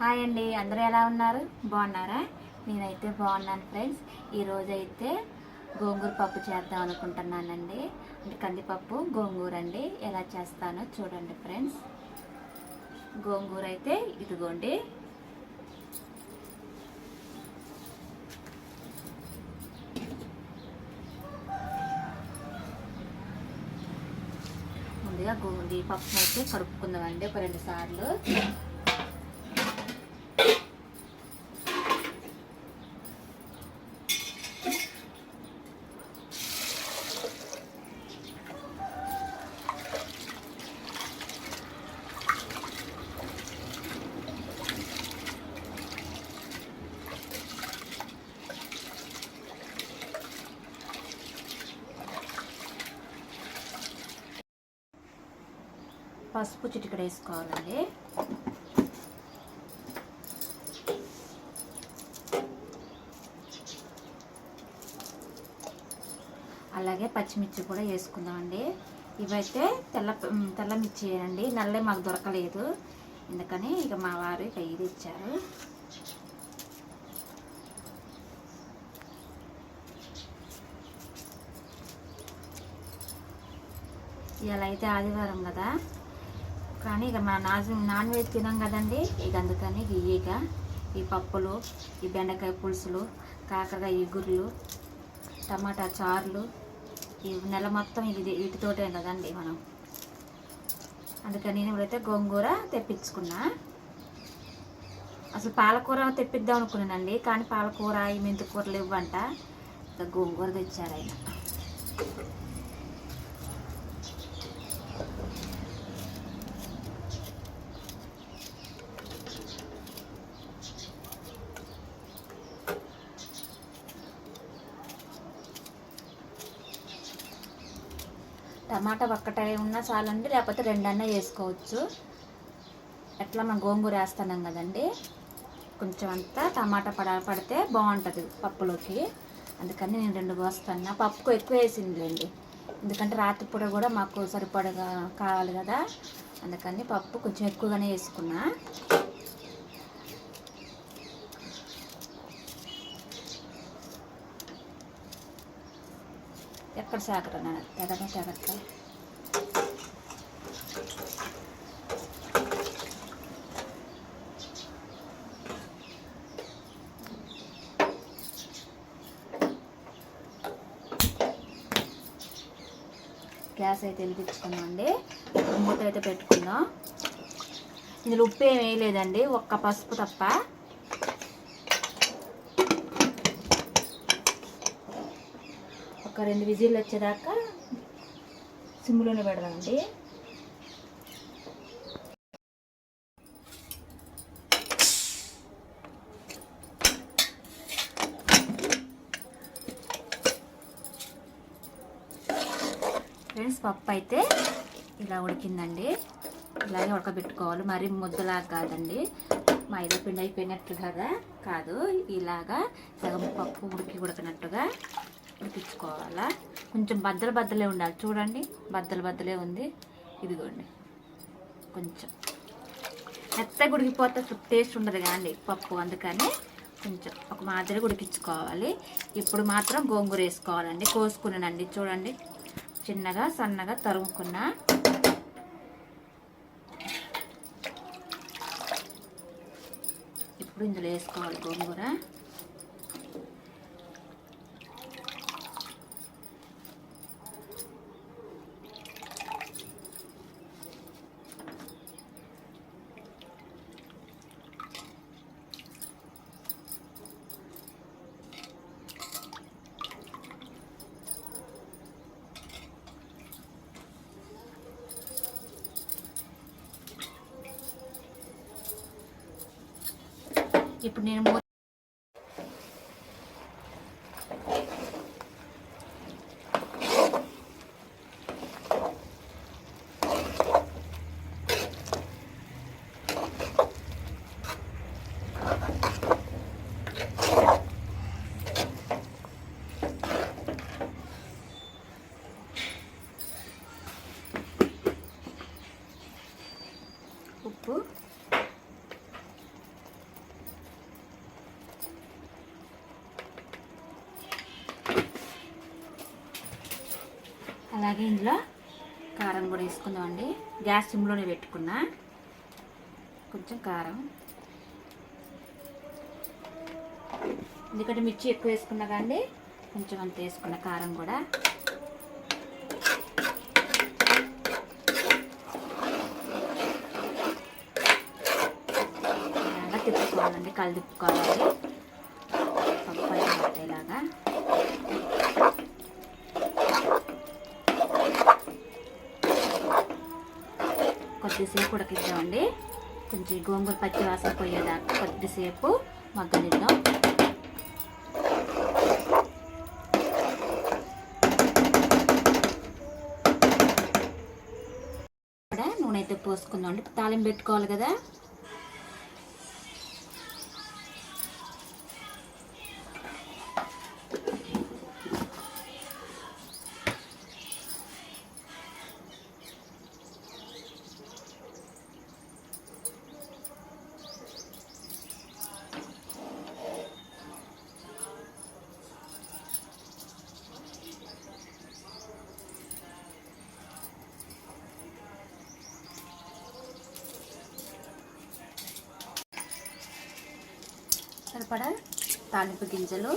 Hi అండి, అందరూ ఎలా ఉన్నారు? బాగున్నారా? నేనైతే బాగున్నాను ఫ్రెండ్స్. ఈరోజైతే గోంగూర పప్పు చేద్దాం అనుకుంటున్నానండి. అంటే కందిపప్పు గోంగూర అండి. ఎలా చేస్తానో చూడండి ఫ్రెండ్స్. గోంగూర అయితే ఇదిగోండి. ముందుగా ఈ పప్పు అయితే కడుక్కుందామండి ఒక 2 సార్లు. పసుపు చిటికెడు వేసుకోవాలండి. అలాగే పచ్చిమిర్చి కూడా వేసుకుందామండి. ఇవైతే తెల్ల మిర్చి అండి. నల్లే మాకు దొరకలేదు, ఎందుకని ఇక మా వారు ఇక ఇది ఇచ్చారు. ఇలా అయితే ఆదివారం కదా, కానీ ఇక మా నాన్ వెజ్ తినాం కదండి. ఇక అందుకని ఈ పప్పులు, ఈ బెండకాయ పులుసులు, కాకరకాయ ఇగుర్లు, టమాటా చారులు, ఈ నెల మొత్తం వీటితోటే కదండి మనం. అందుకని నేను ఇప్పుడైతే గోంగూర తెప్పించుకున్నా. అసలు పాలకూర తెప్పిద్దాం అనుకున్నానండి, కానీ పాలకూర ఈ మెంతికూరలు ఇవ్వంట. ఇక గోంగూర తెచ్చారు ఆయన. టమాటా ఒక్కటే ఉన్నా చాలండి, లేకపోతే 2 అన్నా వేసుకోవచ్చు. ఎట్లా మనం గోంగూర వేస్తున్నాం కదండి, కొంచెం అంతా టమాటా పడితే బాగుంటుంది పప్పులోకి. అందుకని నేను 2 కోస్తాను. పప్పుకు ఎక్కువ వేసిందిలేండి, ఎందుకంటే రాత్రిపూట కూడా మాకు సరిపడగా కావాలి కదా. అందుకని పప్పు కొంచెం ఎక్కువగానే వేసుకున్నా. ఎక్కడ సాగరన్నా తెగట్లే. గ్యాస్ అయితే వెలిగించుకున్నామండి. మూత అయితే పెట్టుకుందాం. ఇందులో ఉప్పు ఏమి వేయలేదండి, ఒక్క పసుపు తప్ప. ఒక 2 విజిల్లు వచ్చేదాకా సిమ్లోనే పెడదామండి. ఫ్రెండ్స్, పప్పు అయితే ఇలా ఉడికిందండి. ఇలాగే ఉడకబెట్టుకోవాలి, మరి ముద్దలాగా కాదండి. మైదా పిండి అయిపోయినట్టుగా కాదు, ఇలాగా సగం పప్పు ఉడికినట్టుగా ఉడికించుకోవాలా. కొంచెం బద్దలే ఉండాలి. చూడండి, బద్దలే ఉంది. ఇదిగోండి, కొంచెం మెత్తగా ఉడికిపోతే టేస్ట్ ఉండదు కానీ పప్పు. అందుకని కొంచెం ఒక మాదిరి ఉడికించుకోవాలి. ఇప్పుడు మాత్రం గోంగూర వేసుకోవాలండి. కోసుకున్నానండి, చూడండి, చిన్నగా సన్నగా తరుముకున్నా. ఇప్పుడు ఇందులో వేసుకోవాలి గోంగూర. ఇప్పుడు నేను ఉప్పు, అలాగే ఇందులో కారం కూడా వేసుకుందామండి. గ్యాస్ సిమ్లోనే పెట్టుకున్నా. కొంచెం కారం, ఎందుకంటే మిర్చి ఎక్కువ వేసుకున్నా కానీ కొంచెం అంత వేసుకున్న కారం కూడా. ఇలాగా తిప్పుకోవాలండి, కలిదిప్పుకోవాలి పప్పు పట్టేలాగా. కొద్దిసేపు ఉడకిద్దామండి. కొంచెం గోంగూర పచ్చి వాసన పోయేదాకా కొద్దిసేపు మగ్గనిద్దాం. నూనె అయితే పోసుకుందామండి. తాలింపు పెట్టుకోవాలి కదా. సరిపడా తాలింపు గింజలు,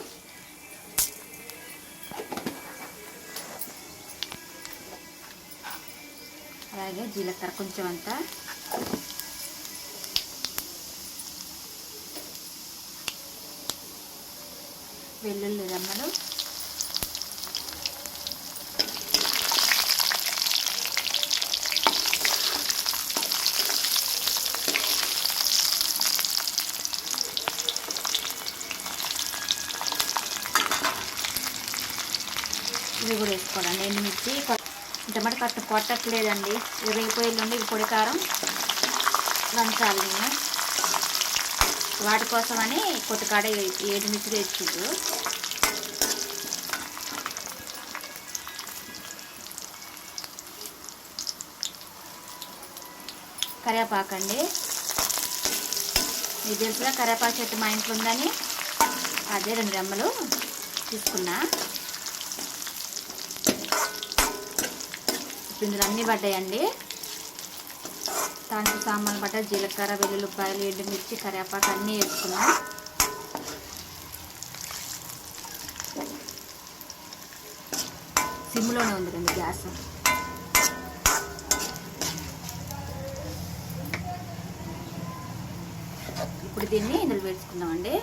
అలాగే జీలకర్ర కొంచెం అంతా, వెల్లుల్లి రెమ్మలు, ఇవి కూడా వేసుకోవాలండి. ఎండుమిర్చి టమాటా కట్ట కొట్టట్లేదండి, ఇరిగిపోయిందండి. ఇది పొడి కారం దంచాలి నేను. వాటి కోసమని కొత్తకాడ 7 మిర్చిలు వేసుకుంటూ కరివేపాకండి. మీకు తెలుసుగా కరివేపాకు చెట్టు మా ఇంట్లో ఉందని అదే 2 రెమ్మలు తీసుకున్నా. ఇందులో అన్నీ పడ్డాయండి. దాంట్లో సామాన్లు పడ్డాయి. జీలకర్ర, వెల్లుల్లిపాయలు, ఎండుమిర్చి, కరివేపాకు అన్నీ వేసుకున్నాం. సిమ్లోనే ఉంది కండి గ్యాస్. ఇప్పుడు దీన్ని ఇందులో వేసుకుందామండి.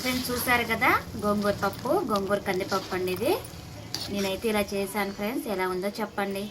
ఫ్రెండ్స్ చూసారు కదా, గోంగూర పప్పు, గోంగూర కందిపప్పు అండి ఇది. నేనైతే ఇలా చేశాను ఫ్రెండ్స్. ఎలా ఉందో చెప్పండి.